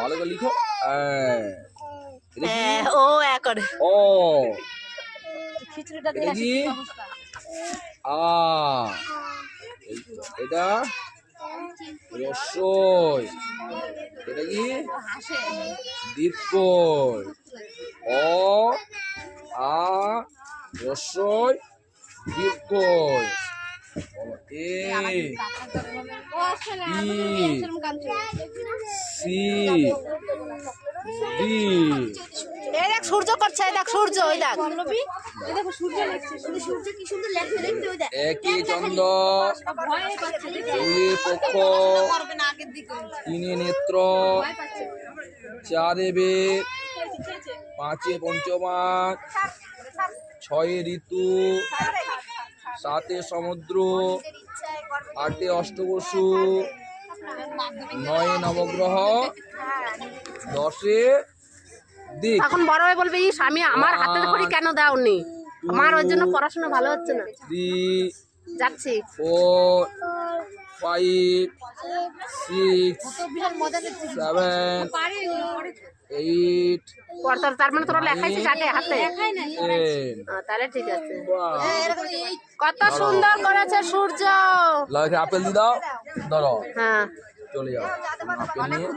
ভালো করে লিখো। ও করে ও এটা কি? এটা রসই। এটা কি? দীর্ঘই। অ আ রসই দীর্ঘই। A B C D. এই দেখ সূর্য করছে, দেখ সূর্য, ওই দেখ একই চন্দ্র দুই পক্ষ তিনে নেত্র চারে বেদ পাঁচে পঞ্চমাস ছয়ে ঋতু সাতে সমুদ্র আটে অষ্টবসু নয়ে নবগ্রহ দশে দিক। এখন বড় হয়ে বলবে ইস আমি আমার হাতের ঘড়ি কেন দাওনি, আমার ওর জন্য পড়াশোনা ভালো হচ্ছে না। যাচ্ছি 4 5 6 7 8 তার মানে তোরা লেখাইছিস আগে হাতে? তাহলে ঠিক আছে। কত সুন্দর করেছে সূর্য। আপেল দি দাও, ধরো হ্যাঁ চলে যাও আপেল নিয়ে।